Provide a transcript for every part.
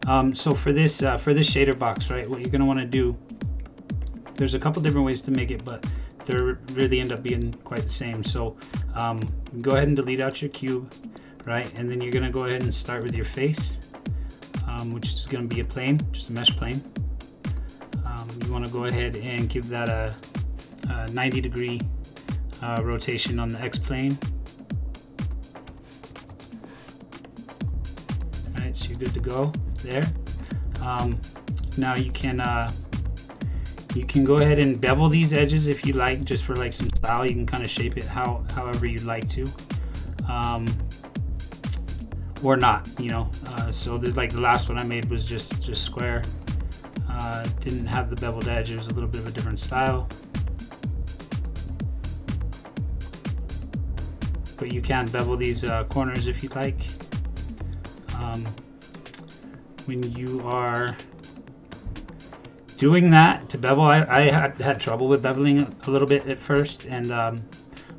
So for this shader box, right, what you're going to want to do, there's a couple different ways to make it, but they really end up being quite the same. So go ahead and delete out your cube, right, and then you're going to go ahead and start with your face, which is going to be a plane, just a mesh plane. You want to go ahead and give that a 90-degree rotation on the X plane. Alright, so you're good to go there. Now you can go ahead and bevel these edges if you like, just for like some style. You can kind of shape it however you'd like to, or not, you know. So there's like the last one I made was just square. Didn't have the beveled edge. It was a little bit of a different style. But you can bevel these corners if you'd like. When you are doing that to bevel, I had trouble with beveling a little bit at first, and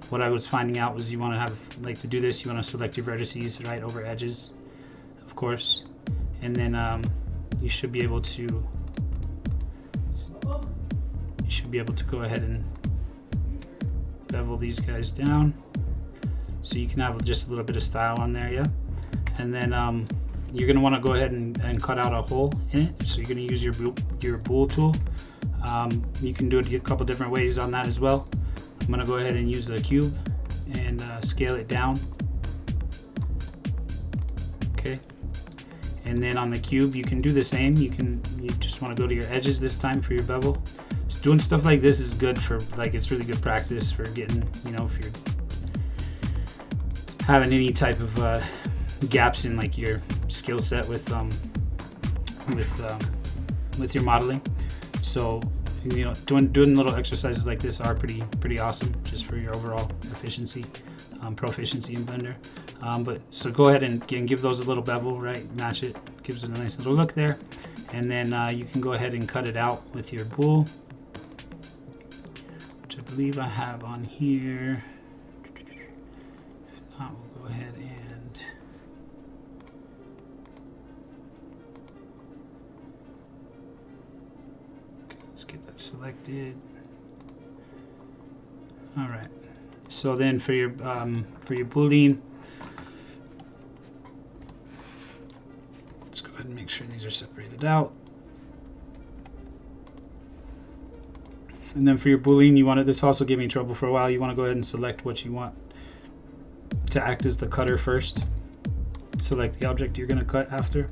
what I was finding out was you want to have, like, to do this, you want to select your vertices right over edges, of course, and then you should be able to go ahead and bevel these guys down so you can have just a little bit of style on there, yeah. And then you're going to want to go ahead and cut out a hole in it. So you're going to use your bool tool. You can do it a couple different ways on that as well. I'm going to go ahead and use the cube and scale it down. Okay. And then on the cube, you can do the same. You just want to go to your edges this time for your bevel. Just doing stuff like this is good for, like, it's really good practice for getting, you know, if you're having any type of gaps in like your skill set with your modeling. So, you know, doing little exercises like this are pretty awesome, just for your overall efficiency, proficiency in Blender. But so go ahead and give those a little bevel, right? Match it, gives it a nice little look there, and then you can go ahead and cut it out with your bool, which I believe I have on here. If not, we'll go ahead and let's get that selected. All right. So then for your boolean, let's go ahead and make sure these are separated out. And then for your boolean, you wanted, this also gave me trouble for a while. You want to go ahead and select what you want to act as the cutter first. Select the object you're going to cut after.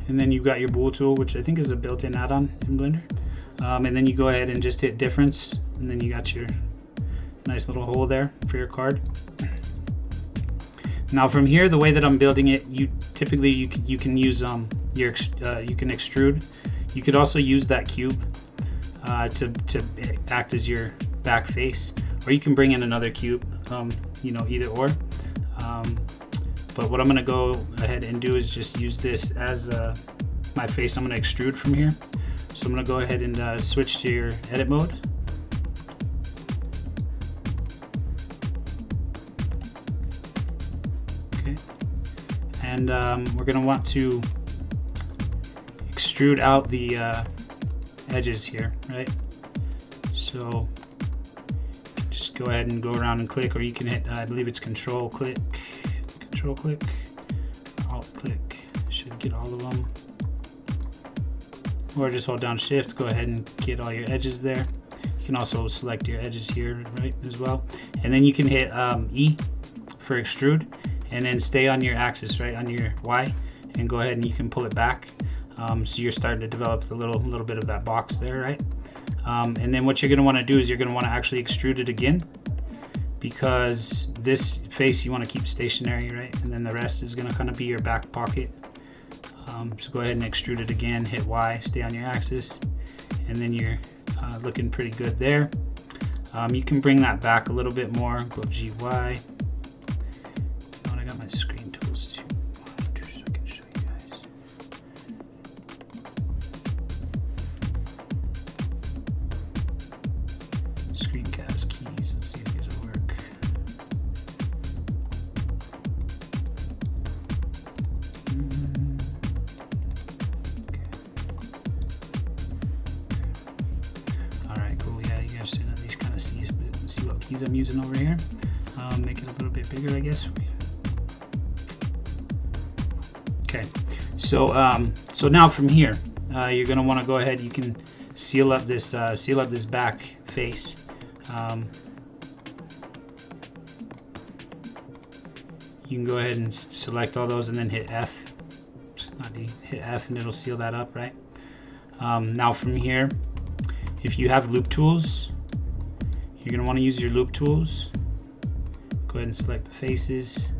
And then you've got your bool tool, which I think is a built-in add-on in Blender. And then you go ahead and just hit difference, and then you got your nice little hole there for your card. Now from here, the way that I'm building it, you typically you can use you can extrude. You could also use that cube to act as your back face, or you can bring in another cube. You know, either or. But what I'm going to go ahead and do is just use this as my face. I'm going to extrude from here. So I'm going to go ahead and switch to your edit mode. Okay. And we're going to want to extrude out the edges here, right? So just go ahead and go around and click, or you can hit, I believe it's control click, alt click, should get all of them, or just hold down shift, go ahead and get all your edges there. You can also select your edges here, right, as well, and then you can hit E for extrude, and then stay on your axis, right, on your Y, and go ahead and you can pull it back. So you're starting to develop the little bit of that box there, right? And then what you're going to want to do is you're going to want to actually extrude it again, because this face you want to keep stationary, right? And then the rest is going to kind of be your back pocket. So go ahead and extrude it again, hit Y, stay on your axis, and then you're looking pretty good there. You can bring that back a little bit more, go GY. Oh, I got my screen tools too. So I can show you guys. Screencast keys, let's see if these will work. keys I'm using over here. Make it a little bit bigger, I guess. Okay, so so now from here, you're going to want to go ahead. You can seal up this back face. You can go ahead and select all those and then hit F. Hit F and it'll seal that up, right? Now from here, if you have loop tools, you're going to want to use your loop tools. Go ahead and select the faces.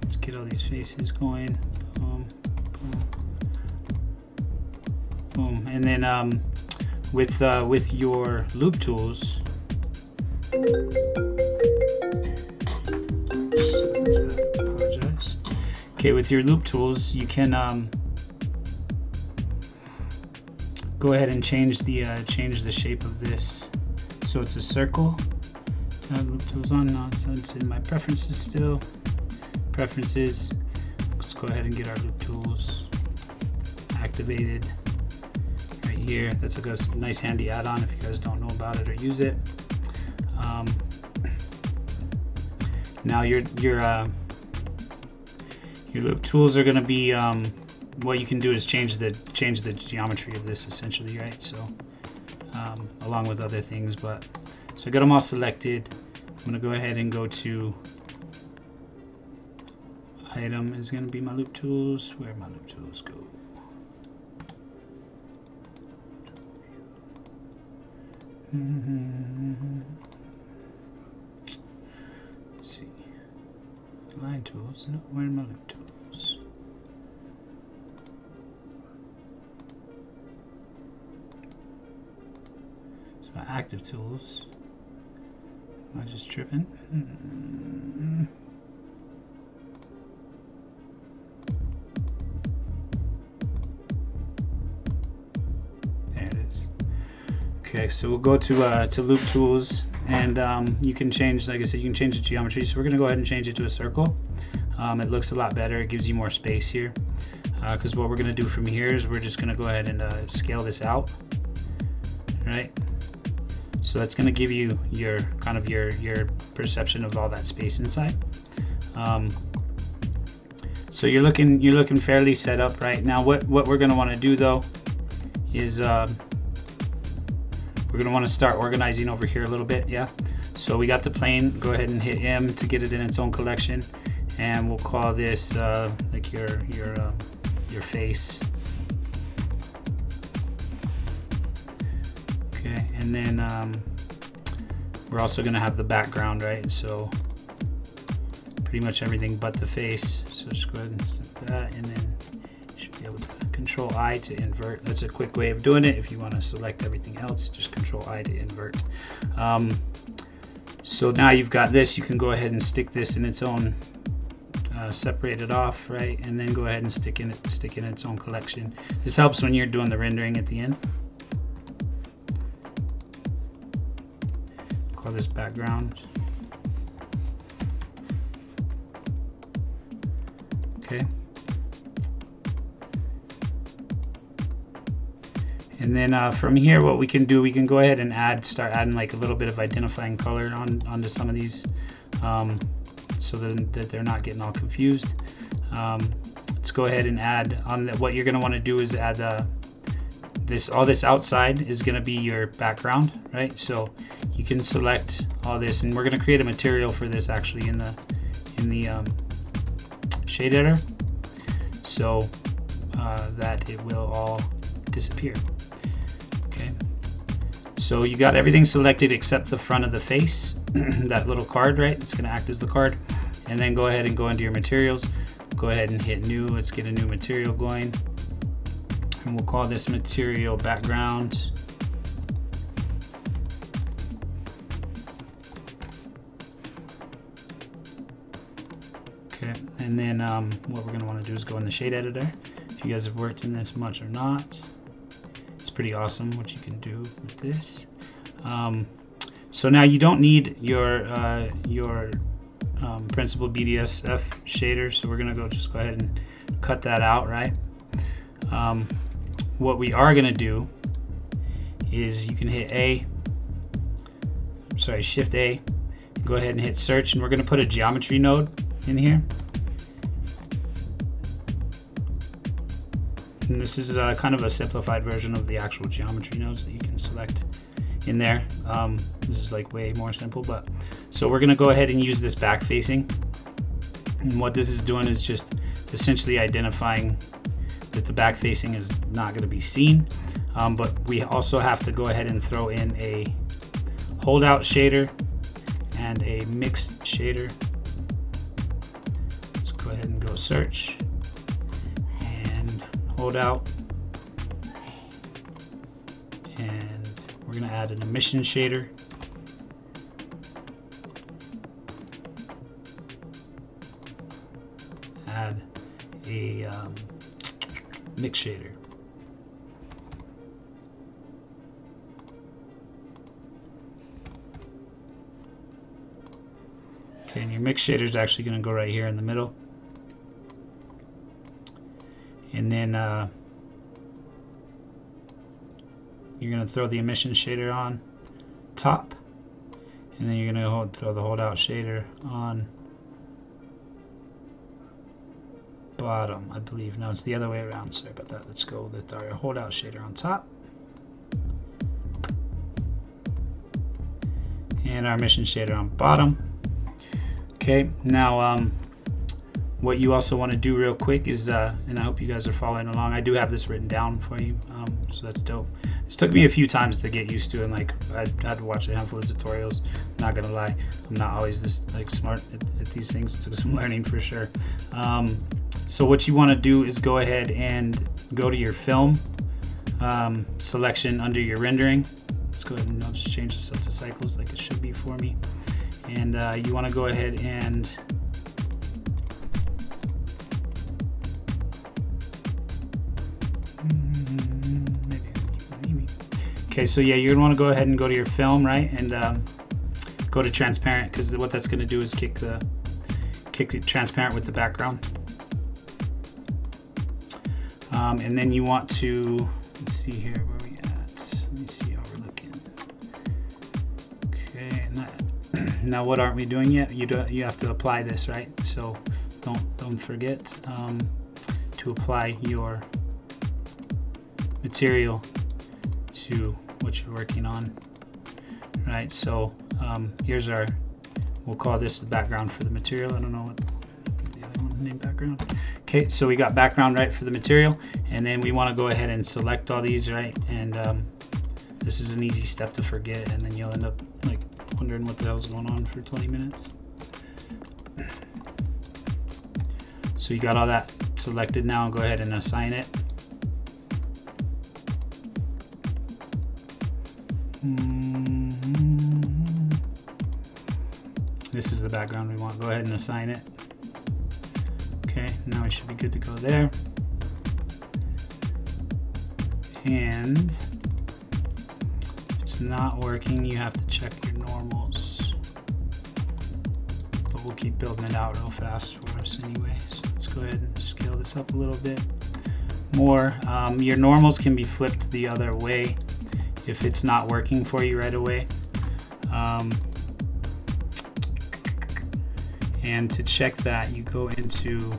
Let's get all these faces going. Boom, boom, boom. And then with your loop tools, apologize. Okay, with your loop tools, you can go ahead and change the shape of this, so it's a circle. Loop tools on now, so it's in my preferences still. Preferences. Let's go ahead and get our loop tools activated right here. That's a nice handy add-on if you guys don't know about it or use it. Now your loop tools are going to be what you can do is change the geometry of this essentially, right? So along with other things, but so I got them all selected. I'm going to go ahead and go to item is going to be my loop tools. Where my loop tools go? Let's see. Line tools. No, where are my loop tools? So my active tools. Am I just tripping? There it is. Okay, so we'll go to loop tools, and you can change, like I said, you can change the geometry. So we're going to go ahead and change it to a circle. It looks a lot better. It gives you more space here. Because what we're going to do from here is we're just going to go ahead and scale this out, right? So that's going to give you your kind of your perception of all that space inside. So you're looking fairly set up right now. What we're going to want to do though is we're going to want to start organizing over here a little bit. Yeah. So we got the plane. Go ahead and hit M to get it in its own collection, and we'll call this like your face. Okay, and then we're also going to have the background, right? So pretty much everything but the face. So just go ahead and set that, and then you should be able to Control I to invert. That's a quick way of doing it. If you want to select everything else, just Control I to invert. So now you've got this. You can go ahead and stick this in its own, separate it off, right? And then go ahead and stick in its own collection. This helps when you're doing the rendering at the end. Call this background. Okay. And then from here, what we can do, we can go ahead and start adding like a little bit of identifying color onto some of these, so that they're not getting all confused. Let's go ahead and add on what you're going to want to do is add all this outside is going to be your background, right? So you can select all this, and we're going to create a material for this actually in the shade editor, so that it will all disappear. Okay, so you got everything selected except the front of the face, that little card, right? It's going to act as the card. And then go ahead and go into your materials. Go ahead and hit new. Let's get a new material going, and we'll call this material background. Okay, and then what we're going to want to do is go in the shade editor. If you guys have worked in this much or not, it's pretty awesome what you can do with this. So now you don't need your principal BDSF shader, so we're gonna just go ahead and cut that out, right? What we are gonna do is you can hit A, sorry, Shift A, go ahead and hit search, and we're going to put a geometry node in here. And this is kind of a simplified version of the actual geometry nodes that you can select in there. This is like way more simple, but so we're going to go ahead and use this back facing. And what this is doing is just essentially identifying that the back facing is not going to be seen. But we also have to go ahead and throw in a holdout shader and a mixed shader. Let's go ahead and go search and hold out, and we're going to add an emission shader. Add a mix shader. Okay, and your mix shader is actually going to go right here in the middle. And then you're going to throw the emission shader on top, and then you're going to throw the holdout shader on bottom, I believe. No, it's the other way around. Sorry about that. Let's go with our holdout shader on top and our emission shader on bottom. Okay, now what you also want to do real quick is, and I hope you guys are following along, I do have this written down for you, so that's dope. This took me a few times to get used to, and like I had to watch a handful of tutorials. Not gonna lie, I'm not always this like smart at these things. It took some learning for sure. So what you want to do is go ahead and go to your film selection under your rendering. Let's go ahead and I'll just change this up to cycles like it should be for me. And you want to go ahead and okay, so yeah, you're gonna want to go ahead and go to your film, right, and go to transparent, because what that's going to do is kick it transparent with the background. And then you want to, let's see here, where we at? Let me see how we're looking. Okay, now what aren't we doing yet? You have to apply this, right? So don't forget to apply your material to what you're working on, right? So here's our, we'll call this the background for the material. I don't know what the other one named background. Okay, so we got background right for the material, and then we want to go ahead and select all these, right? And this is an easy step to forget, and then you'll end up like wondering what the hell's going on for 20 minutes. So you got all that selected now. Go ahead and assign it. This is the background we want. Go ahead and assign it. Okay, now we should be good to go there. And if it's not working, you have to check your normals. But we'll keep building it out real fast for us anyway. So let's go ahead and scale this up a little bit more. Your normals can be flipped the other way if it's not working for you right away. And to check that, you go into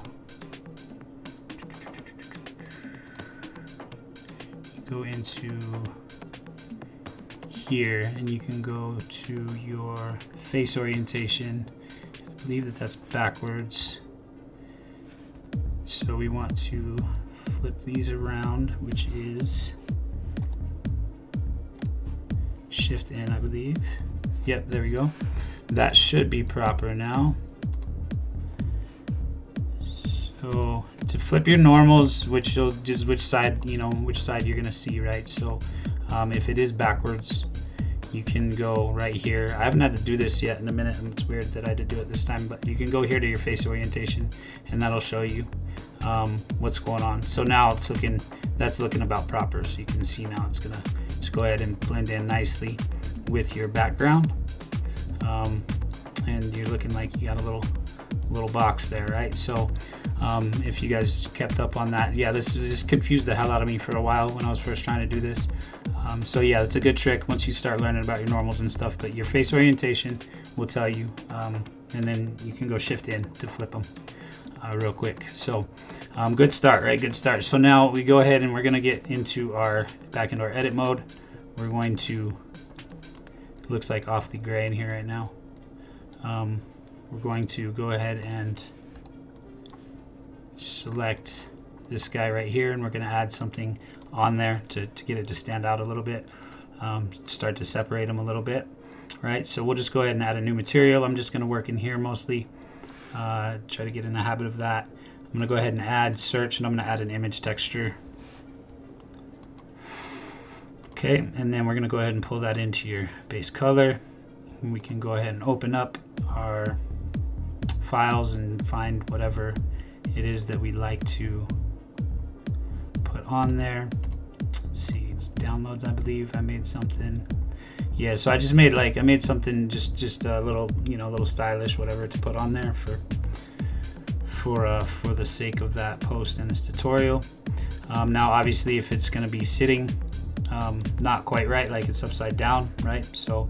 here, and you can go to your face orientation. I believe that's backwards. So we want to flip these around, which is Shift N, I believe. Yep, there we go. That should be proper now. So to flip your normals, which side you're gonna see, right? So if it is backwards, you can go right here. I haven't had to do this yet in a minute, and it's weird that I had to do it this time, but you can go here to your face orientation, and that'll show you what's going on. So now that's looking about proper. So you can see now it's gonna just go ahead and blend in nicely with your background, and you're looking like you got a little box there, right? So if you guys kept up on that, yeah, this confused the hell out of me for a while when I was first trying to do this. So yeah, it's a good trick once you start learning about your normals and stuff, but your face orientation will tell you, and then you can go shift in to flip them real quick. So good start, right? Good start. So now we go ahead and we're going to get into back into our edit mode. We're going to, it looks like off the gray in here right now. We're going to go ahead and select this guy right here, and we're going to add something on there to get it to stand out a little bit, start to separate them a little bit, right? So we'll just go ahead and add a new material. I'm just going to work in here mostly, try to get in the habit of that. I'm going to go ahead and add search, and I'm going to add an image texture. Okay, and then we're going to go ahead and pull that into your base color. And we can go ahead and open up our files and find whatever it is that we like to put on there. Let's see, it's downloads, I believe. I made something. Yeah, so I just made I made something just a little, you know, a little stylish, whatever, to put on there for the sake of that post in this tutorial. Now obviously if it's going to be sitting not quite right, like it's upside down, right? So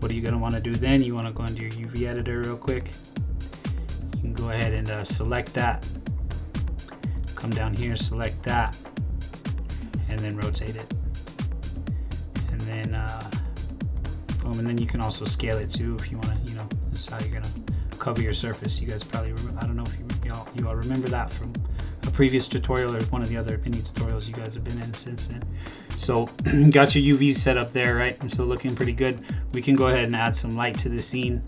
what are you going to want to do then? You want to go into your UV editor real quick. You can go ahead and select that. Come down here, select that, and then rotate it. And then boom, and then you can also scale it too if you want to, you know, this is how you're going to cover your surface. You guys probably remember, I don't know if you all remember that from a previous tutorial or one of the other mini tutorials you guys have been in since then. So got your UVs set up there, right? I'm still looking pretty good. We can go ahead and add some light to the scene.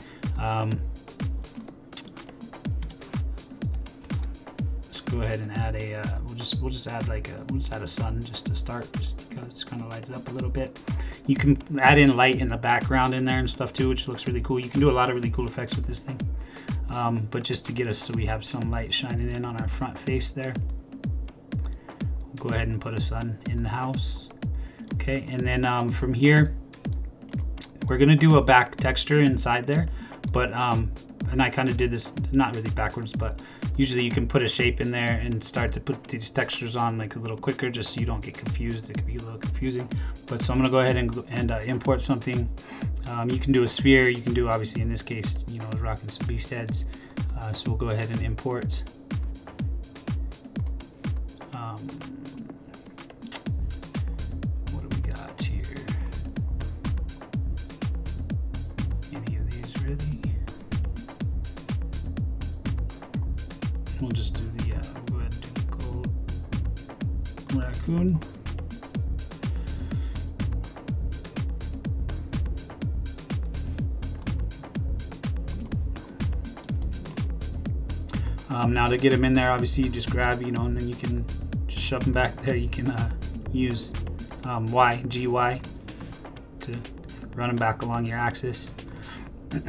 Let's go ahead and add a we'll just add a sun just to start, just because it's kind of light it up a little bit. You can add in light in the background in there and stuff too, which looks really cool. You can do a lot of really cool effects with this thing. But just to get us so we have some light shining in on our front face there, we'll go ahead and put a sun in the house. Okay, and then from here we're gonna do a back texture inside there, but and I kind of did this not really backwards, but usually you can put a shape in there and start to put these textures on like a little quicker, just so you don't get confused. It can be a little confusing, but so I'm gonna go ahead and import something. You can do a sphere. You can do, obviously in this case, you know, rocking some beast heads. So we'll go ahead and import. What do we got here? Any of these really? We'll just do the, we'll go ahead and do the gold raccoon. Now to get them in there, obviously you just grab, you know, and then you can just shove them back there. You can use GY to run them back along your axis. And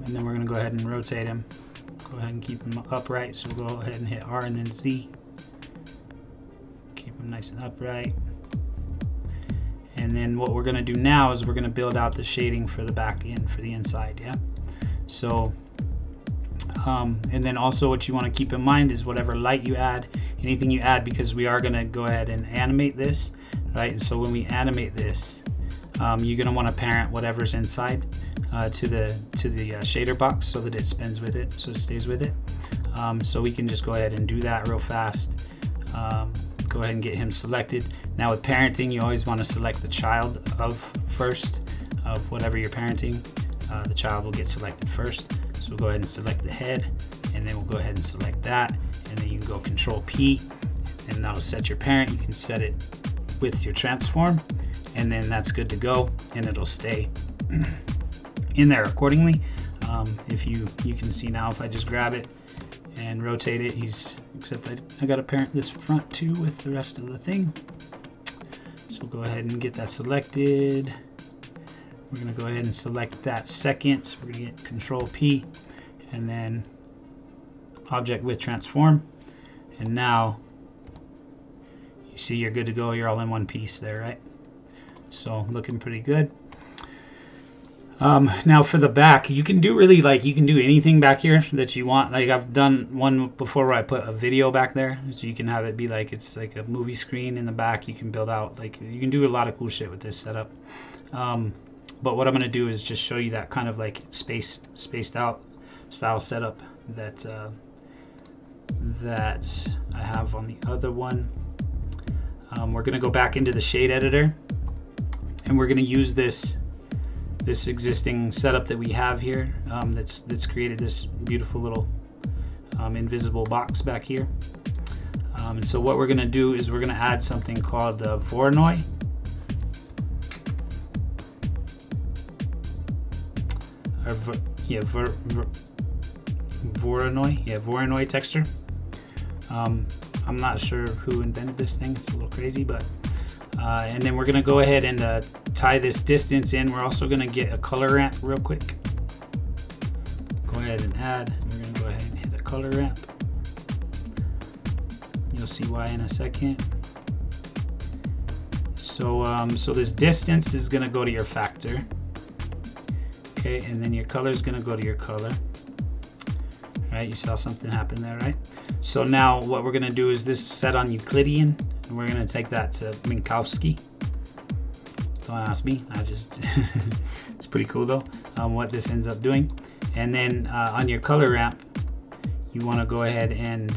then we're going to go ahead and rotate them. Go ahead and keep them upright. So we'll go ahead and hit R and then Z. Keep them nice and upright. And then what we're going to do now is we're going to build out the shading for the back end, for the inside, yeah? So and then also what you want to keep in mind is whatever light you add, anything you add, because we are going to go ahead and animate this, right? And so when we animate this, you're going to want to parent whatever's inside to the shader box so that it spins with it, so it stays with it. So we can just go ahead and do that real fast. Go ahead and get him selected. Now with parenting, you always want to select the child first of whatever you're parenting. The child will get selected first. So we'll go ahead and select the head, and then we'll go ahead and select that, and then you can go Control P, and that'll set your parent. You can set it with your transform, and then that's good to go, and it'll stay in there accordingly. If you can see now, if I just grab it and rotate it, except I got to parent this front too with the rest of the thing. So we'll go ahead and get that selected. We're going to go ahead and select that second. So we're going to get Control P and then Object with Transform. And now you see you're good to go. You're all in one piece there, right? So looking pretty good. Now for the back, you can do really like you can do anything back here that you want. Like I've done one before where I put a video back there, so you can have it be like it's like a movie screen in the back. You can build out like you can do a lot of cool shit with this setup. But what I'm gonna do is just show you that kind of like spaced out style setup that that I have on the other one. We're gonna go back into the shade editor, and we're gonna use this existing setup that we have here that's created this beautiful little invisible box back here. And so what we're going to do is we're going to add something called Voronoi. Voronoi texture. I'm not sure who invented this thing. It's a little crazy, but and then we're going to go ahead and tie this distance in. We're also going to get a color ramp real quick. Go ahead and add. We're going to go ahead and hit a color ramp. You'll see why in a second. So so this distance is going to go to your factor. Okay, and then your color is going to go to your color. Right, you saw something happen there, right? So now what we're going to do is this set on Euclidean, and we're going to take that to Minkowski. Don't ask me, I just it's pretty cool though what this ends up doing. And then on your color ramp, you want to go ahead and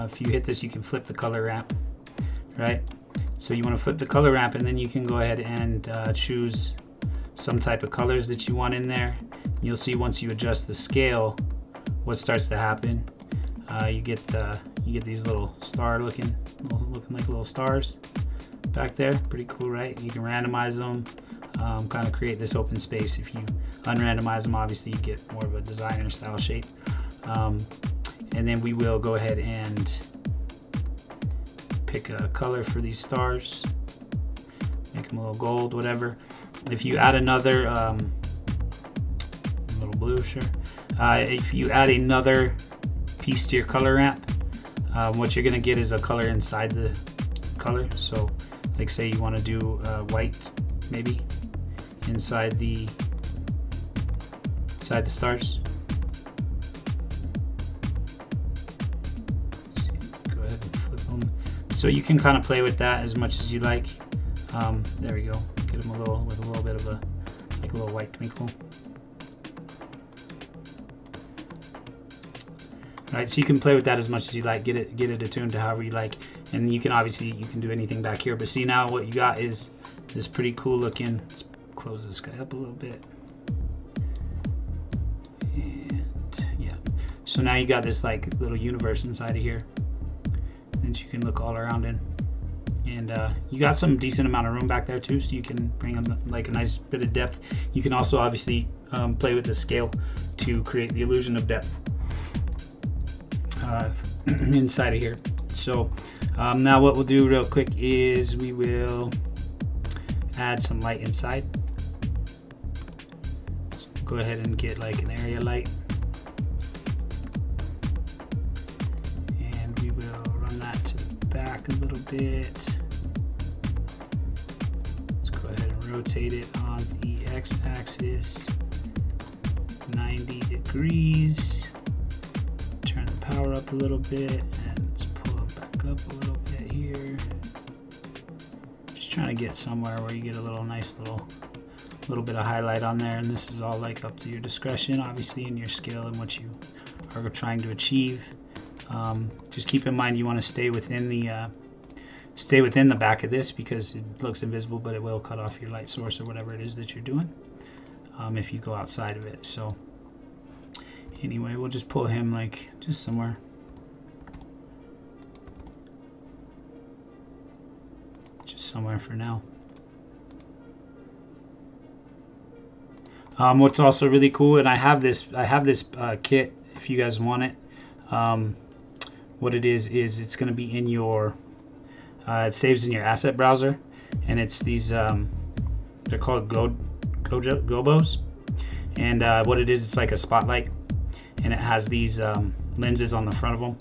if you hit this, you can flip the color ramp, right? So you want to flip the color ramp, and then you can go ahead and choose some type of colors that you want in there. You'll see once you adjust the scale what starts to happen. You get these little looking like little stars back there. Pretty cool, right? You can randomize them, kind of create this open space. If you unrandomize them, obviously you get more of a designer style shape. And then we will go ahead and pick a color for these stars, make them a little gold, whatever. If you add another a little blue, sure. If you add another piece to your color ramp, what you're gonna get is a color inside the color. So like say you want to do white maybe inside the stars. Go ahead and flip them. So you can kind of play with that as much as you like. There we go. Get them with a little bit of a little white twinkle. Right, so you can play with that as much as you like, get it attuned to however you like, and you can do anything back here. But see, now what you got is this pretty cool looking. Let's close this guy up a little bit, and yeah. So now you got this like little universe inside of here that you can look all around in, and you got some decent amount of room back there too, so you can bring in like a nice bit of depth. You can also obviously play with the scale to create the illusion of depth inside of here. So now what we'll do real quick is we will add some light inside. So go ahead and get like an area light, and we will run that to the back a little bit. Let's go ahead and rotate it on the x-axis 90 degrees. Turn the power up a little bit, and let's pull it back up a little bit here. Just trying to get somewhere where you get a little nice little bit of highlight on there, and this is all like up to your discretion, obviously, in your skill and what you are trying to achieve. Just keep in mind you want to stay within the back of this because it looks invisible, but it will cut off your light source or whatever it is that you're doing if you go outside of it. So anyway, we'll just pull him like just somewhere. Just somewhere for now. What's also really cool, and I have this kit if you guys want it. What it is it's going to be in your it saves in your asset browser, and it's these they're called gobos, and what it is, it's like a spotlight, and it has these lenses on the front of them.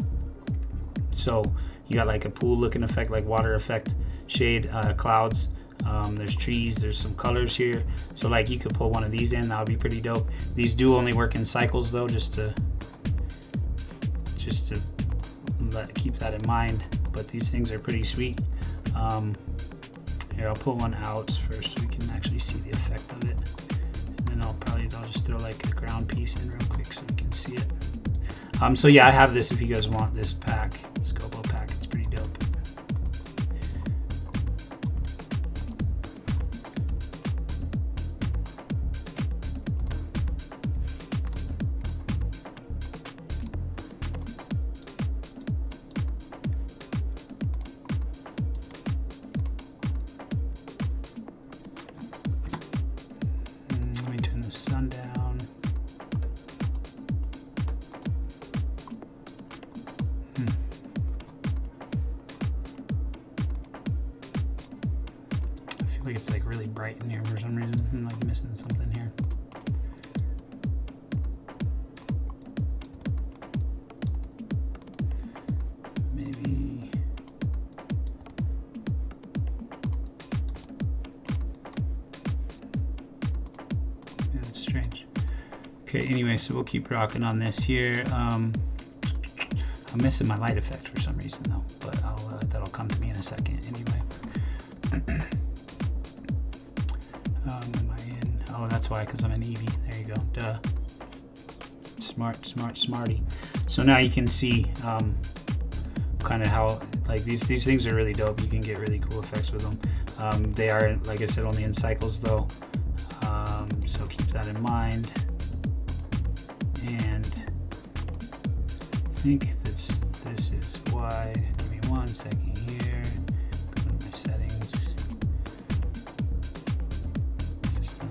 So you got like a pool looking effect, like water effect, shade, clouds, There's trees, there's some colors here, so like you could pull one of these in, that would be pretty dope. These do only work in cycles though, just to keep that in mind, but these things are pretty sweet. Here, I'll pull one out first so we can actually see the effect of it, and then I'll just throw like a ground piece in real quick so we can see it. So yeah, I have this if you guys want this pack, this Gobo pack. It's pretty dope. Let me turn the sun down. I feel like it's like really bright in here for some reason. I'm like missing something here. Maybe. Yeah, that's strange. Okay, anyway, so we'll keep rocking on this here. I'm missing my light effect for some reason though, but that'll come to me in a second anyway. Am I in? Oh, that's why, because I'm an Eevee. There you go. Duh. Smarty. So now you can see kind of how like these things are really dope. You can get really cool effects with them. They are, like I said, only in cycles though. So keep that in mind. And I think this is why. Give me 1 second here. Go to my settings. System.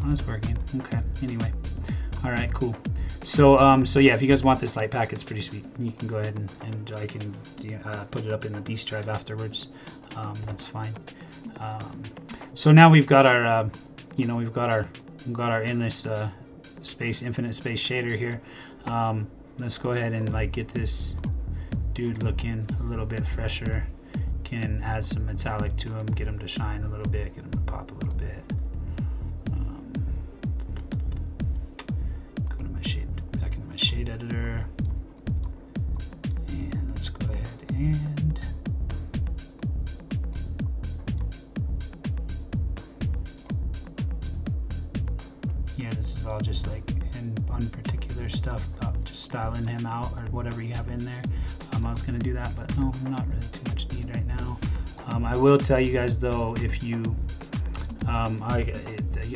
Oh, it's working. Okay. Anyway. All right. Cool. So so yeah, if you guys want this light pack, it's pretty sweet. You can go ahead and I can put it up in the beast drive afterwards. That's fine. So now we've got our we've got our endless infinite space shader here. Let's go ahead and like get this dude looking a little bit fresher. Can add some metallic to him, get him to shine a little bit, get him to pop a little bit. Go to my back into my shade editor, and let's go ahead and yeah, this is all just like in unparticular stuff about just styling him out or whatever you have in there. I was gonna do that, but no, not really too much need right now. I will tell you guys though, if you I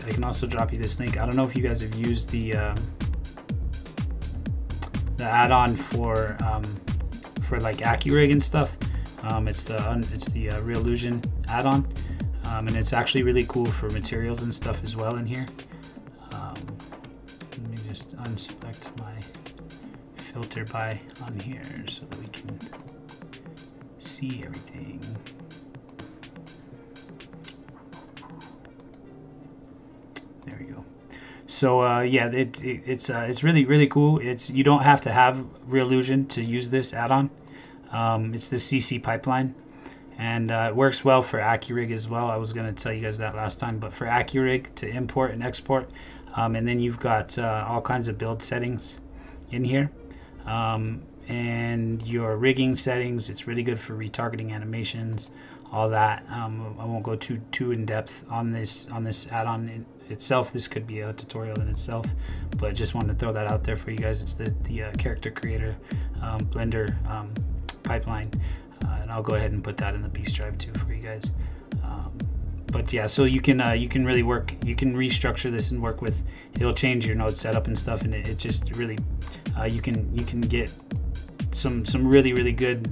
can also drop you this link. I don't know if you guys have used the add-on for like AccuRig and stuff. It's the Reallusion add-on, and it's actually really cool for materials and stuff as well in here. Let me just unselect my filter by on here so that we can see everything. There we go. So yeah, it's really cool. You don't have to have Reallusion to use this add-on. It's the CC pipeline, and it works well for AccuRig as well. I was going to tell you guys that last time, but for AccuRig to import and export, and then you've got all kinds of build settings in here, and your rigging settings. It's really good for retargeting animations, all that. I won't go too in depth on this add-on itself. This could be a tutorial in itself, but just wanted to throw that out there for you guys. It's the character creator Blender pipeline, and I'll go ahead and put that in the beast drive too for you guys. But yeah, so you can really work. You can restructure this and work with. It'll change your node setup and stuff, and it just really you can get some really good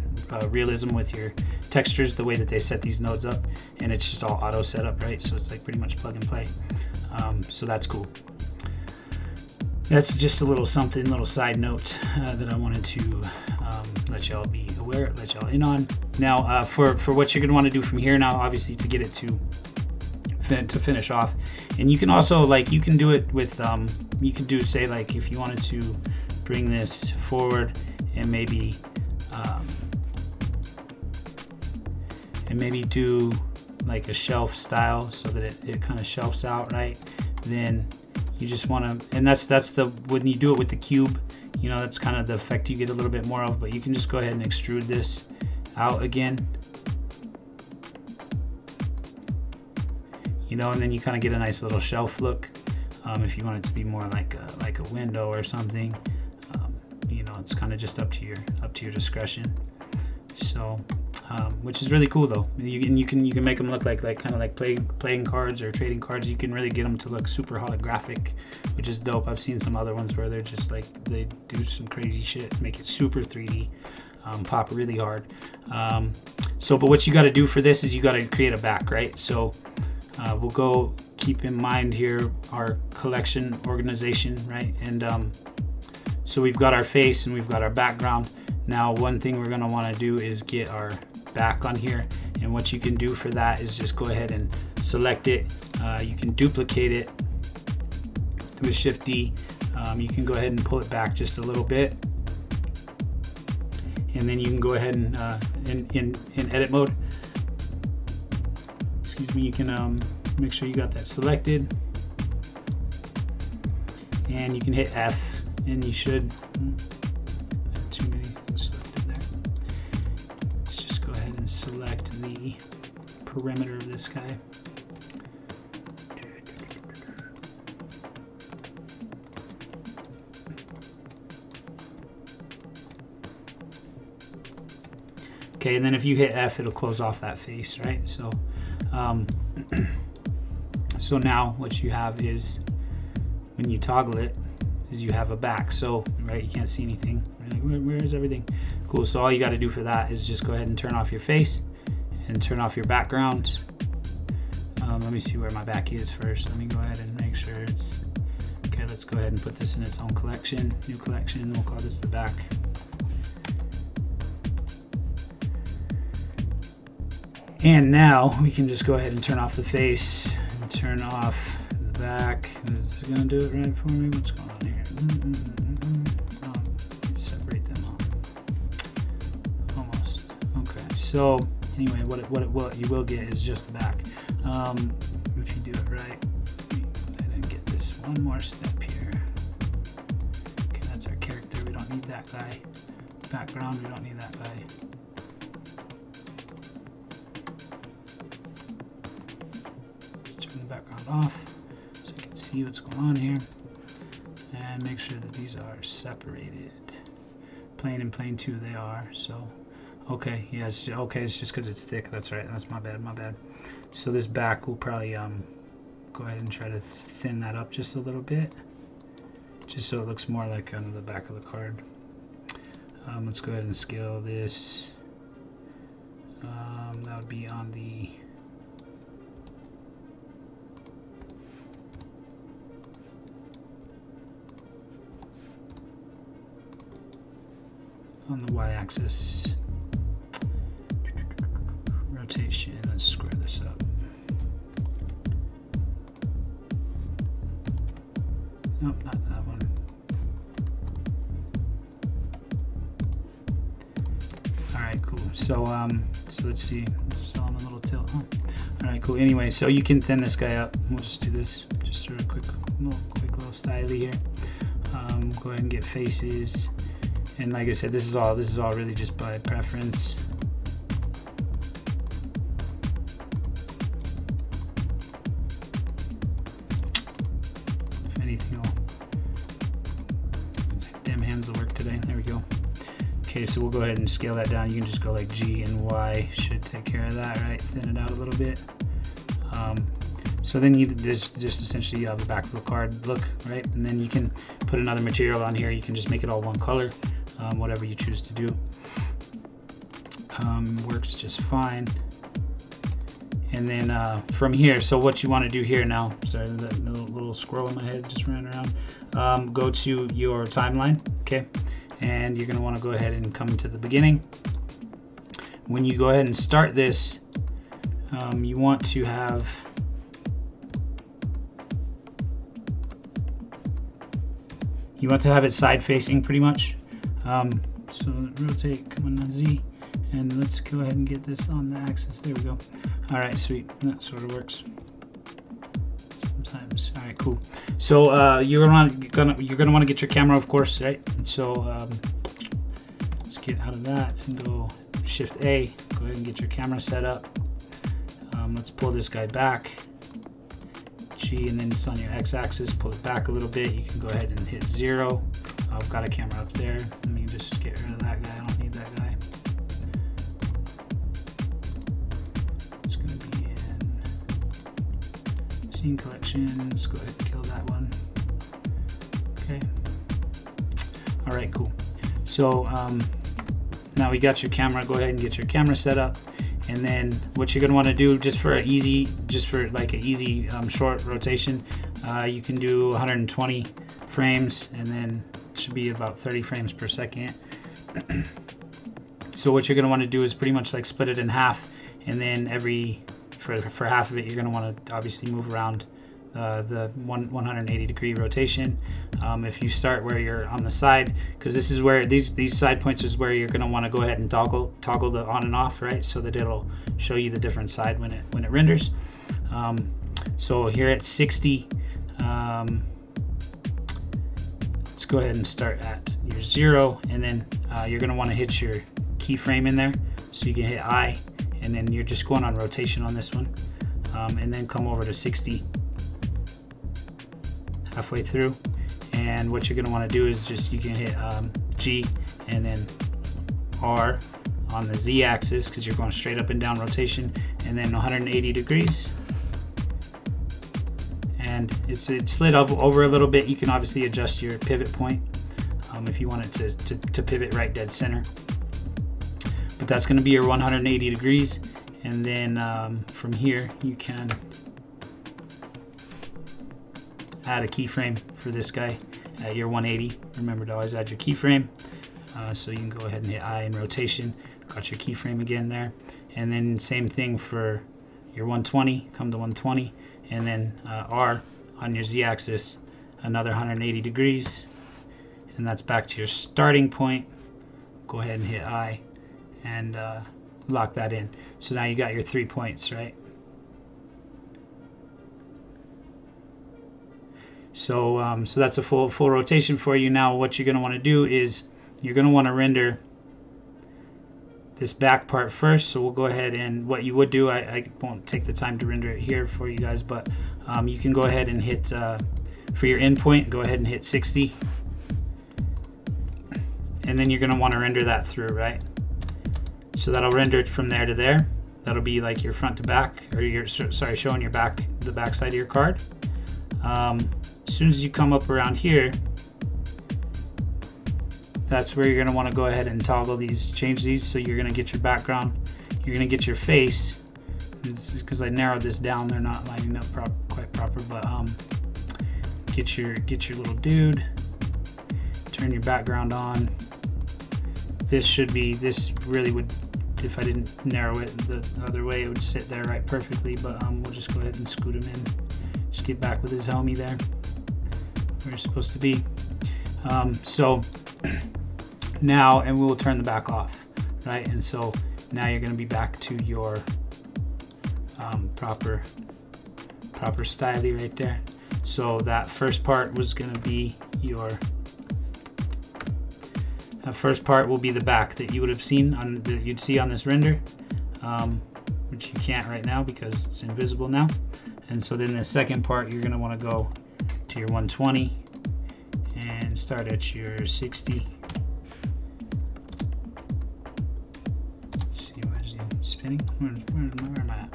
realism with your textures, the way that they set these nodes up, and it's just all auto setup, right? So it's like pretty much plug and play. So that's cool. That's just a little side note that I wanted to let y'all be aware, let y'all in on. Now, for what you're gonna want to do from here now, obviously to get it to finish off, and you can also you can do it with you can do, say, like if you wanted to bring this forward and maybe do like a shelf style so that it kind of shelves out, right? Then you just want to, and that's the, when you do it with the cube, you know, that's kind of the effect you get a little bit more of, but you can just go ahead and extrude this out again, you know, and then you kind of get a nice little shelf look. If you want it to be more like a window or something, you know, it's kind of just up to your discretion. So which is really cool though. You can make them look like kind of like playing cards or trading cards. You can really get them to look super holographic, which is dope. I've seen some other ones where they're just like, they do some crazy shit, make it super 3D, pop really hard. But what you got to do for this is you got to create a back, right? So we'll go keep in mind here our collection organization, right? And so we've got our face and we've got our background. Now one thing we're going to want to do is get our back on here, and what you can do for that is just go ahead and select it. You can duplicate it with Shift D. You can go ahead and pull it back just a little bit, and then you can go ahead and in edit mode, excuse me, you can make sure you got that selected, and you can hit F, and you should too many things selected there. Let's just go ahead and select the perimeter of this guy. Okay, and then if you hit F, it'll close off that face, right? So so now what you have is, when you toggle it, is you have a back. So right, you can't see anything. Like, where is everything? Cool. So all you got to do for that is just go ahead and turn off your face and turn off your background. Let me see where my back is first. Let me go ahead and make sure it's okay. Let's go ahead and put this in its own collection, new collection. We'll call this the back. And now we can just go ahead and turn off the face and turn off the back. Is it gonna do it right for me? What's going on here? Separate them all. Almost. Okay. So anyway, what you will get is just the back. If you do it right, go ahead and get this one more step here. Okay, that's our character. We don't need that guy. Background. We don't need that guy. Background off so you can see what's going on here, and make sure that these are separated. Plane and plane 2 they are. So okay, yeah, it's just because it's thick. That's right, that's my bad. So this back will probably go ahead and try to thin that up just a little bit, just so it looks more like on the back of the card. Let's go ahead and scale this. That would be on the y-axis. Rotation, let's square this up. Nope, not that one. Alright, cool. So let's see. It's still on a little tilt. Oh. Alright, cool. Anyway, so you can thin this guy up. We'll just do this. Just sort of quick little styly here. Go ahead and get faces. And like I said, this is all really just by preference. If anything, damn hands will work today. There we go. Okay, so we'll go ahead and scale that down. You can just go like G and Y should take care of that, right? Thin it out a little bit. So then you just essentially have the back of the card look, right? And then you can put another material on here. You can just make it all one color. Whatever you choose to do, works just fine. And then from here, so what you want to do here now, sorry, that little squirrel in my head just ran around. Go to your timeline, okay, and you're going to want to go ahead and come to the beginning. When you go ahead and start this, you want to have it side facing pretty much. So rotate, come on Z, And let's go ahead and get this on the axis. There we go. All right, sweet. That sort of works sometimes. All right, cool. So you're gonna want to get your camera, of course, right? So let's get out of that and go Shift A. Go ahead and get your camera set up. Let's pull this guy back. G, and then it's on your x-axis. Pull it back a little bit. You can go ahead and hit 0. I've got a camera up there. Let me just get rid of that guy. I don't need that guy. It's going to be in scene collection. Let's go ahead and kill that one. Okay. All right, cool. So now we got your camera. Go ahead and get your camera set up. And then what you're going to want to do, just for an easy short rotation, you can do 120 frames, and then it should be about 30 frames per second. So what you're going to want to do is pretty much like split it in half, and then for half of it, you're going to want to obviously move around the 180 degree rotation. If you start where you're on the side, because this is where these side points is where you're going to want to go ahead and toggle the on and off, right? So that it'll show you the different side when it renders. So here at 60, let's go ahead and start at your 0, and then you're going to want to hit your keyframe in there, so you can hit I, and then you're just going on rotation on this one, and then come over to 60 halfway through. And what you're going to want to do is just, you can hit G and then R on the Z axis, because you're going straight up and down rotation, and then 180 degrees. And it's slid over a little bit. You can obviously adjust your pivot point if you want it to pivot right dead center. But that's going to be your 180 degrees. And then from here you can add a keyframe for this guy at your 180. Remember to always add your keyframe. So you can go ahead and hit I in rotation. Got your keyframe again there. And then same thing for your 120. Come to 120, and then R on your Z axis, another 180 degrees, and that's back to your starting point. Go ahead and hit I and lock that in. So now you got your 3 points, right? So so that's a full rotation for you. Now what you're going to want to do is you're going to want to render this back part first. So we'll go ahead, and what you would do, I won't take the time to render it here for you guys, but you can go ahead and hit for your endpoint, go ahead and hit 60, and then you're going to want to render that through, right? So that'll render it from there to there. That'll be like your front to back, or your, sorry, showing your back, the back side of your card. As soon as you come up around here, that's where you're going to want to go ahead and toggle these, change these. So you're going to get your background, you're going to get your face. Because I narrowed this down, they're not lining up quite proper, but get your little dude, turn your background on. This really would, if I didn't narrow it the other way, it would sit there right perfectly, but we'll just go ahead and scoot him in. Just get back with his homie there, where it's supposed to be. So now, and we will turn the back off, right? And so now you're going to be back to your proper styly right there. So that first part was going to be that first part will be the back that you would have seen that you'd see on this render, which you can't right now because it's invisible now. And so then the second part, you're going to want to go to your 120 and start at your 60. Let's see, where's he spinning? Where am I at?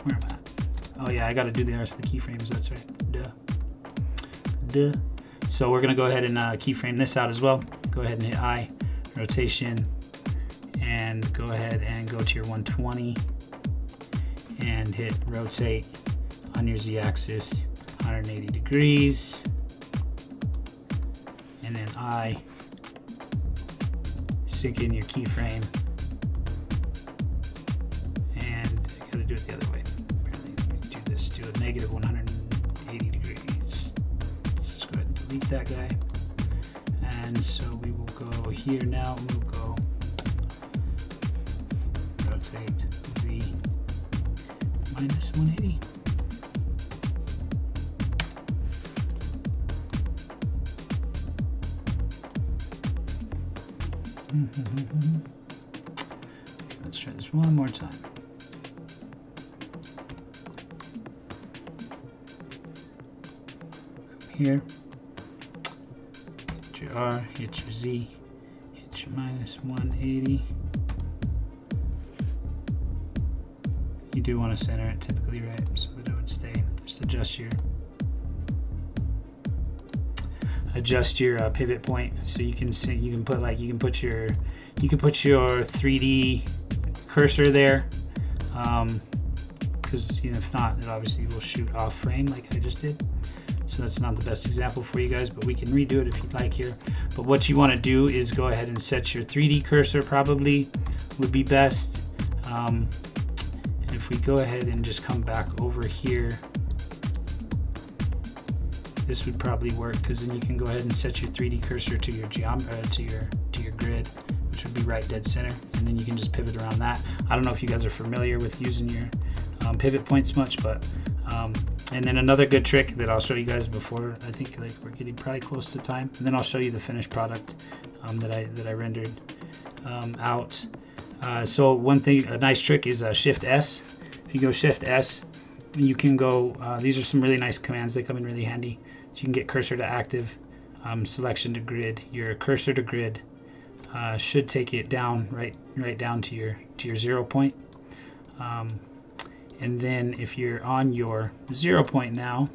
Oh yeah, I got to do the rest of the keyframes. That's right. Duh. So we're going to go ahead and keyframe this out as well. Go ahead and hit I, rotation, and go ahead and go to your 120 and hit rotate on your Z-axis 180 degrees, and then I sink in your keyframe, and I gotta do it the other way. Apparently, let me do this, do a negative 180 degrees. Let's just go ahead and delete that guy. And so we will go here now, and we'll go saved. Z minus 180. Okay, let's try this one more time. Come here, hit your R, hit your Z, hit your minus 180. You do want to center it typically, right? So that it would stay. Just adjust your pivot point, so you can see, you can put your 3D cursor there, because if not, it obviously will shoot off frame like I just did. So that's not the best example for you guys, but we can redo it if you'd like here. But what you want to do is go ahead and set your 3D cursor, probably would be best. If we go ahead and just come back over here, this would probably work, because then you can go ahead and set your 3D cursor to your to your grid, which would be right dead center, and then you can just pivot around that. I don't know if you guys are familiar with using your pivot points much, but and then another good trick that I'll show you guys before, I think like we're getting probably close to time, and then I'll show you the finished product that I rendered out. So one thing, a nice trick is Shift S. If you go Shift S, you can go, these are some really nice commands, they come in really handy. So you can get cursor to active, selection to grid. Your cursor to grid should take it down, right down to your 0 point. And then if you're on your 0 point now,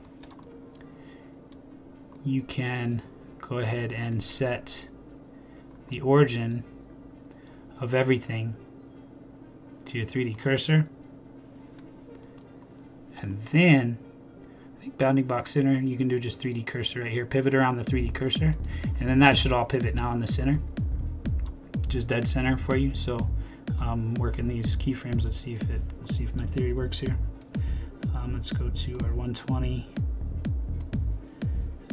you can go ahead and set the origin of everything to your 3D cursor. And then I think bounding box center, you can do just 3D cursor right here, pivot around the 3D cursor, and then that should all pivot now in the center, just dead center for you. So working these keyframes, let's see if my theory works here. Let's go to our 120,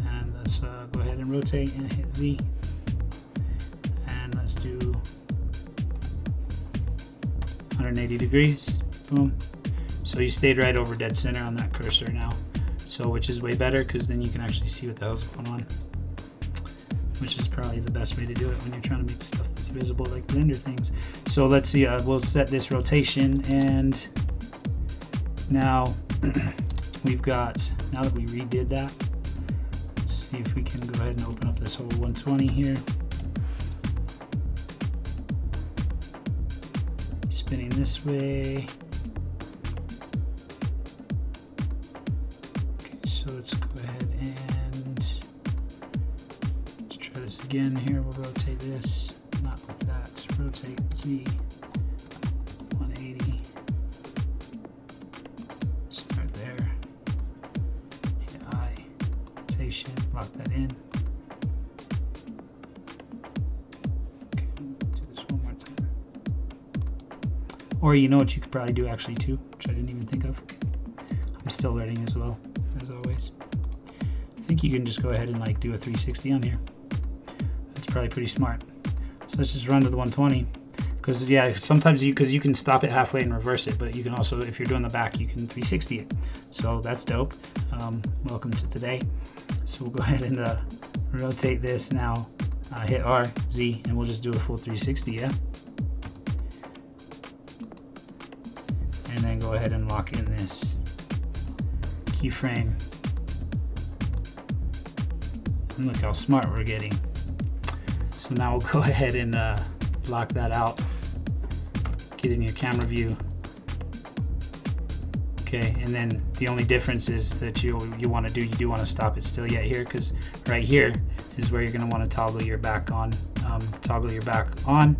and let's go ahead and rotate and hit Z, and let's do 180 degrees. Boom. So you stayed right over dead center on that cursor now, so which is way better, because then you can actually see what the hell's going on, which is probably the best way to do it when you're trying to make stuff that's visible like Blender things. So let's see, we'll set this rotation, and now we've got, now that we redid that, let's see if we can go ahead and open up this whole 120 here. Spinning this way. So let's go ahead and let's try this again here. We'll rotate this, not like that. Rotate Z, 180. Start there. Hit I, rotation, lock that in. Okay, do this one more time. Or you know what you could probably do actually too, which I didn't even think of. I'm still learning as well, as always. I think you can just go ahead and like do a 360 on here. That's probably pretty smart. So let's just run to the 120, because yeah, sometimes you can stop it halfway and reverse it, but you can also, if you're doing the back, you can 360 it. So that's dope. Welcome to today. So we'll go ahead and rotate this now. Hit R, Z, and we'll just do a full 360. Yeah. And then go ahead and lock in this keyframe. And look how smart we're getting. So now we'll go ahead and block that out. Get in your camera view. Okay, and then the only difference is that you want to do, you do want to stop it still yet here, because right here is where you're going to want to toggle your back on, and toggle your background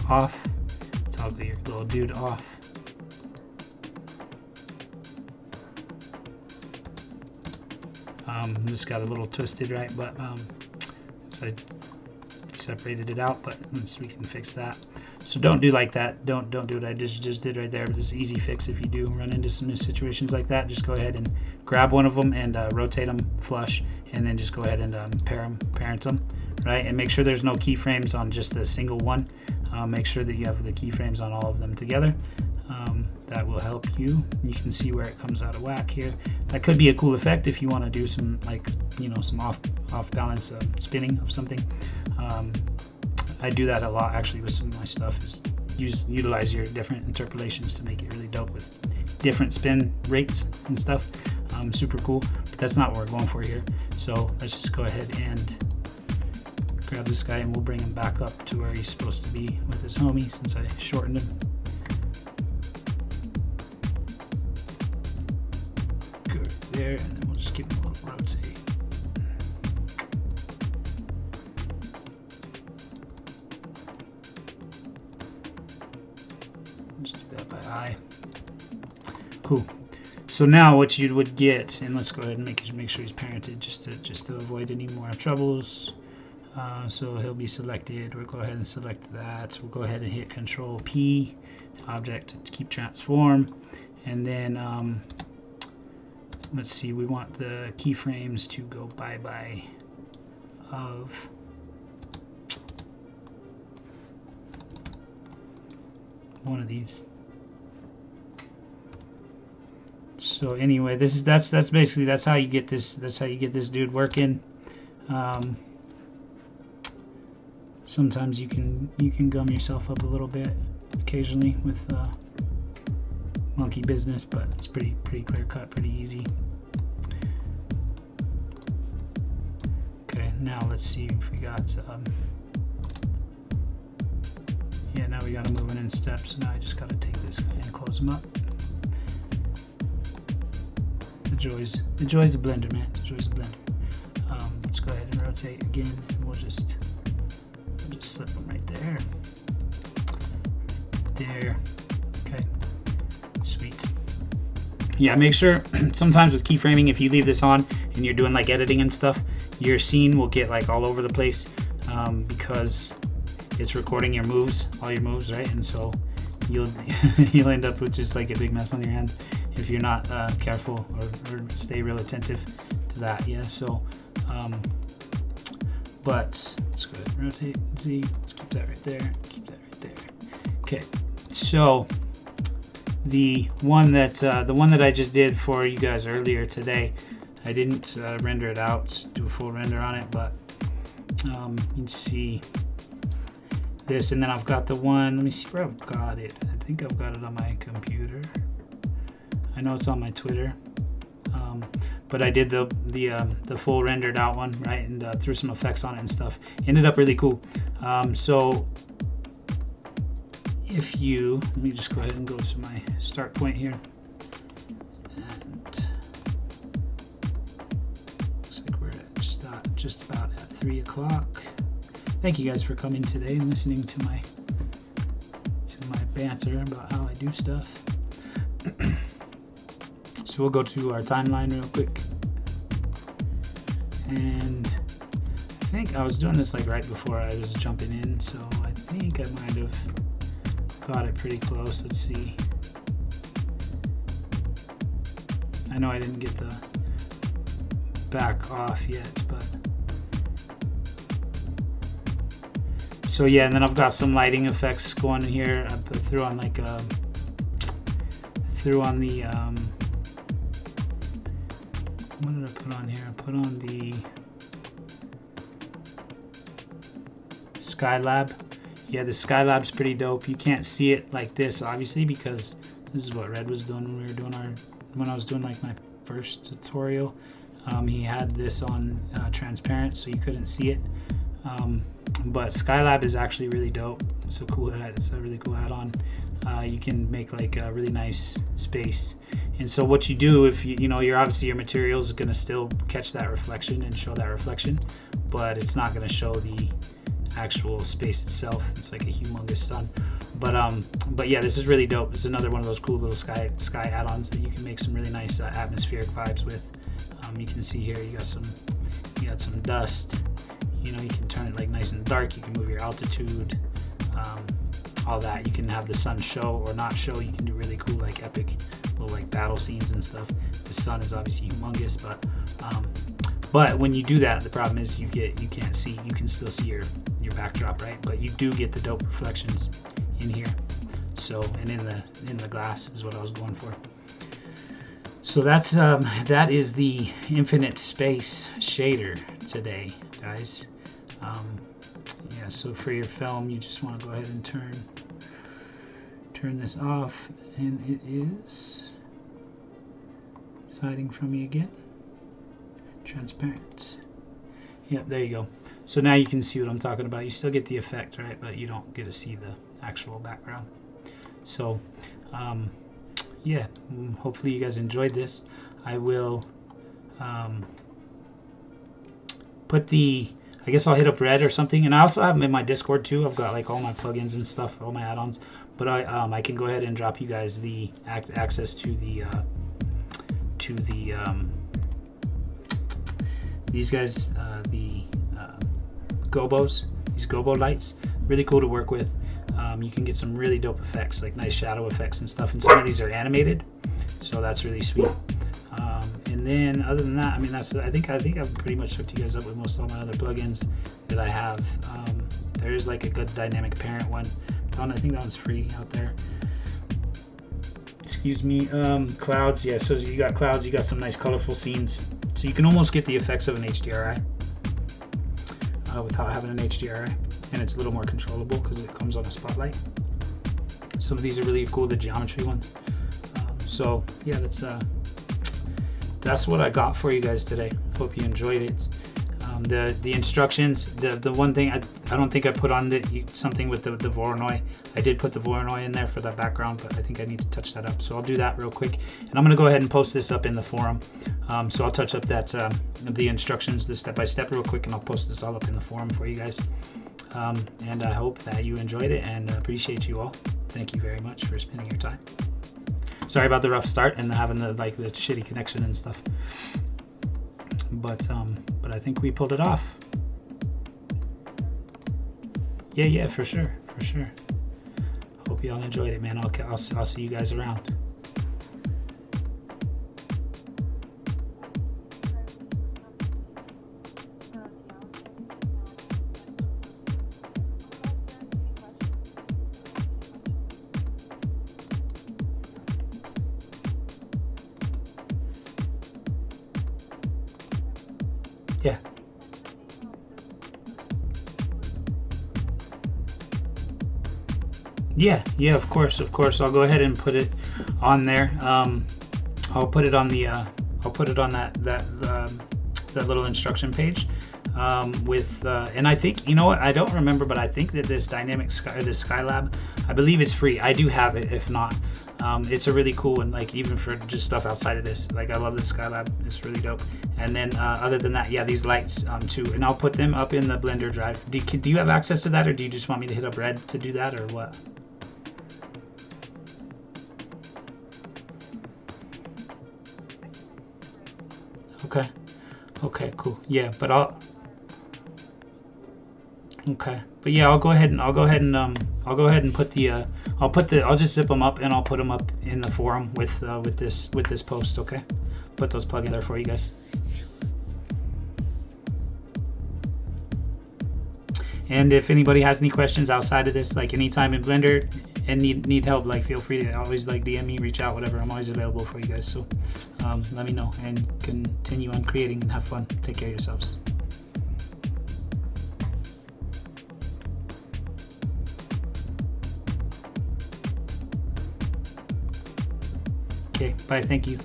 off. Toggle your little dude off. Just got a little twisted, right? But so I separated it out, but we can fix that. So don't do like that. Don't do what I just did right there. But it's an easy fix if you do run into some situations like that. Just go ahead and grab one of them and rotate them flush, and then just go ahead and parent them, right? And make sure there's no keyframes on just the single one. Make sure that you have the keyframes on all of them together. That will help you. You can see where it comes out of whack here. That could be a cool effect if you want to do some, like, you know, some off balance spinning of something. I do that a lot actually with some of my stuff, is utilize your different interpolations to make it really dope with different spin rates and stuff. Super cool, but that's not what we're going for here. So let's just go ahead and grab this guy and we'll bring him back up to where he's supposed to be with his homie, since I shortened him. Go there, and then we'll just give him a little rotate. Just do that by eye. Cool. So now what you would get, and let's go ahead and make sure he's parented just to avoid any more troubles. So he'll be selected. We'll go ahead and select that. We'll go ahead and hit Control P, object to keep transform, and then let's see. We want the keyframes to go bye of one of these. So anyway, that's basically how you get this. That's how you get this dude working. Sometimes you can gum yourself up a little bit occasionally with monkey business, but it's pretty clear cut, pretty easy. Okay, now let's see if we got. Yeah, now we got him moving in steps. So now I just got to take this guy and close him up. The joys of Blender, man. The joys of Blender. Let's go ahead and rotate again. And we'll just slip them right there. There. Okay. Sweet. Yeah, make sure sometimes with keyframing, if you leave this on and you're doing like editing and stuff, your scene will get like all over the place because it's recording your moves, all your moves, right? And so you'll end up with just like a big mess on your hand if you're not careful or stay real attentive to that. Yeah, so but let's go ahead and rotate and see. Let's keep that right there, keep that right there. Okay, so the one that I just did for you guys earlier today, I didn't render it out, do a full render on it, but you can see this. And then I've got the one, let me see where I've got it. I think I've got it on my computer. I know it's on my Twitter, but I did the full rendered out one, right, and threw some effects on it and stuff. Ended up really cool. So if you, let me just go ahead and go to my start point here, and looks like we're at just about at 3 o'clock. Thank you guys for coming today and listening to my banter about how I do stuff. So we'll go to our timeline real quick, and I think I was doing this like right before I was jumping in, so I think I might have got it pretty close. Let's see. I know I didn't get the back off yet, but so yeah. And then I've got some lighting effects going in here. I threw on like what did I put on here? I put on the Skylab. Yeah, the Skylab's pretty dope. You can't see it like this, obviously, because this is what Red was doing when we were doing when I was doing like my first tutorial. He had this on transparent, so you couldn't see it. But Skylab is actually really dope. It's a cool hat. It's a really cool add-on. You can make like a really nice space. And so what you do, if you're obviously your material is going to still catch that reflection and show that reflection, but it's not going to show the actual space itself. It's like a humongous sun. But yeah, this is really dope. It's another one of those cool little sky add-ons that you can make some really nice atmospheric vibes with. You can see here you got some dust. You can turn it like nice and dark. You can move your altitude, all that. You can have the sun show or not show. You can do really cool like epic little like battle scenes and stuff. The sun is obviously humongous, But when you do that, the problem is you can't see. You can still see your backdrop, right? But you do get the dope reflections in here. So, and in the glass is what I was going for. So that's that is the infinite space shader today, guys. Yeah, so for your film, you just want to go ahead and turn this off, and it is hiding from me again. Transparent. Yep, there you go. So now you can see what I'm talking about. You still get the effect, right? But you don't get to see the actual background. So, yeah, hopefully you guys enjoyed this. I will put the, I guess I'll hit up Red or something, and I also have them in my Discord too. I've got like all my plugins and stuff, all my add-ons, but I can go ahead and drop you guys the access to the these guys, the gobos, these gobo lights. Really cool to work with. You can get some really dope effects, like nice shadow effects and stuff, and some of these are animated, so that's really sweet. And then other than that, I mean, that's, I think I've pretty much hooked you guys up with most all my other plugins that I have. There is like a good dynamic parent one. I think that one's free out there. Excuse me. Clouds, yeah, so you got clouds, you got some nice colorful scenes, so you can almost get the effects of an HDRI without having an HDRI, and it's a little more controllable because it comes on a spotlight. Some of these are really cool, the geometry ones. So yeah, that's what I got for you guys today. Hope you enjoyed it. The instructions, the one thing I don't think I put on something with the Voronoi. I did put the Voronoi in there for the background, but I think I need to touch that up. So I'll do that real quick, and I'm gonna go ahead and post this up in the forum. So I'll touch up that the instructions, the step-by-step real quick, and I'll post this all up in the forum for you guys. And I hope that you enjoyed it, and appreciate you all. Thank you very much for spending your time. Sorry about the rough start and having the shitty connection and stuff. But I think we pulled it off. Yeah, for sure. Hope y'all enjoyed it, man. I'll see you guys around. Yeah, of course. I'll go ahead and put it on there. I'll put it on that little instruction page and I think, you know what, I don't remember, but I think that this dynamic sky, this Skylab, I believe it's free. I do have it. If not, it's a really cool one, like even for just stuff outside of this. Like I love this Skylab, it's really dope. And then other than that, yeah, these lights too, and I'll put them up in the Blender drive. Do you have access to that, or do you just want me to hit up Red to do that, or what? Okay, cool. Yeah, but I'll go ahead and put the I'll just zip them up, and I'll put them up in the forum with this post. Okay, put those plugins there for you guys. And if anybody has any questions outside of this, like anytime in Blender and need help, like feel free to always like DM me, reach out, whatever. I'm always available for you guys. So let me know, and continue on creating and have fun. Take care of yourselves. Okay, bye. Thank you.